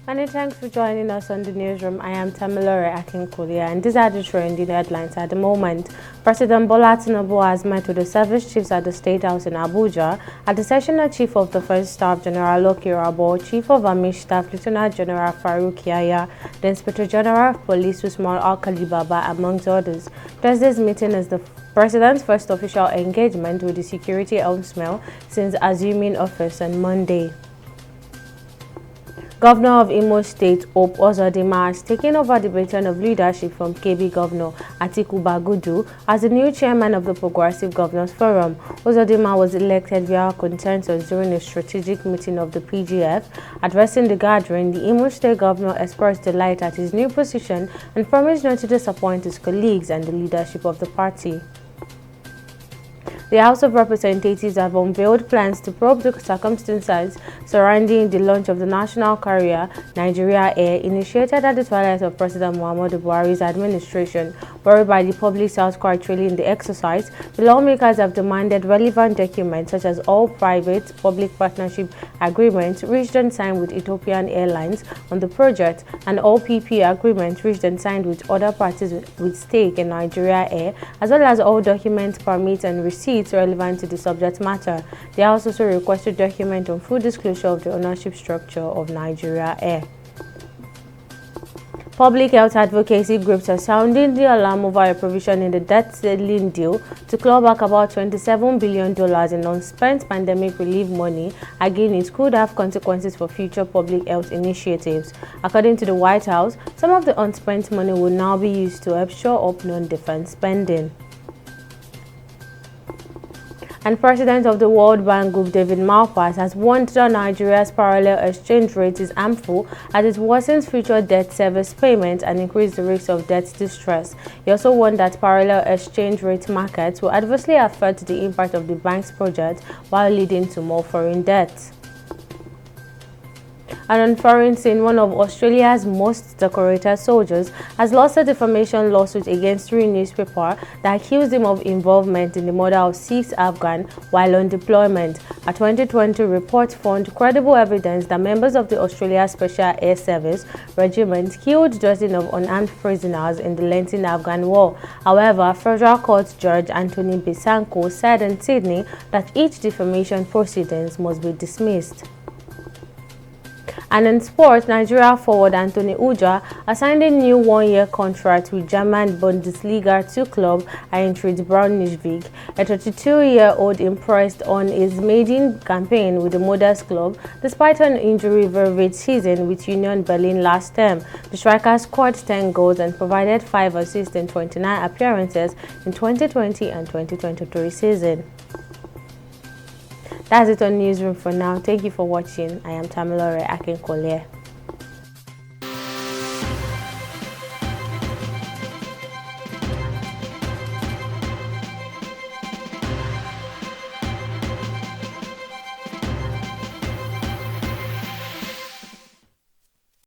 Many thanks for joining us on the newsroom. I am Tamilore Akinkulia, and these are the trending headlines at the moment. President Bola Tinubu has met with the service chiefs at the State House in Abuja. At the sessional chief of the First Staff, General Loki Rabo, Chief of Army Staff, Lieutenant General Farouk Yahya, the Inspector General of Police, Usman Alkali Baba, amongst others. Thursday's meeting is the President's first official engagement with the security helmsman since assuming office on Monday. Governor of Imo State, Hope Uzodinma, has taken over the baton of leadership from KB Governor Atiku Bagudu as the new chairman of the Progressive Governors Forum. Uzodinma was elected via consensus during a strategic meeting of the PGF. Addressing the gathering, the Imo State Governor expressed delight at his new position and promised not to disappoint his colleagues and the leadership of the party. The House of Representatives have unveiled plans to probe the circumstances surrounding the launch of the national carrier Nigeria Air, initiated at the twilight of President Muhammadu Buhari's administration. Worried by the public's outcry trailing the exercise, the lawmakers have demanded relevant documents such as all private-public partnership agreements reached and signed with Ethiopian Airlines on the project and all PP agreements reached and signed with other parties with stake in Nigeria Air, as well as all documents, permits, and receipts relevant to the subject matter. They also requested document on full disclosure of the ownership structure of Nigeria Air. Public health advocacy groups are sounding the alarm over a provision in the debt ceiling deal to claw back about $27 billion in unspent pandemic relief money. Again, it could have consequences for future public health initiatives. According to the White House, some of the unspent money will now be used to help shore up non-defense spending. And President of the World Bank Group, David Malpass, has warned that Nigeria's parallel exchange rate is harmful as it worsens future debt service payments and increases the risk of debt distress. He also warned that parallel exchange rate markets will adversely affect the impact of the bank's project while leading to more foreign debt. And on foreign scene, one of Australia's most decorated soldiers has lost a defamation lawsuit against three newspapers that accused him of involvement in the murder of 6 Afghans while on deployment. A 2020 report found credible evidence that members of the Australia Special Air Service Regiment killed dozens of unarmed prisoners in the lengthy Afghan war. However, Federal Court Judge Anthony Bisanko said in Sydney that each defamation proceedings must be dismissed. And in sports, Nigeria forward Anthony Uja has signed a new one-year contract with German Bundesliga 2 club Eintracht Braunschweig. A 32-year-old impressed on his maiden campaign with the modest club despite an injury-ravaged season with Union Berlin last term. The striker scored 10 goals and provided 5 assists in 29 appearances in 2020 and 2023 season. That's it on Newsroom for now. Thank you for watching. I am Tamilore Akinkulia.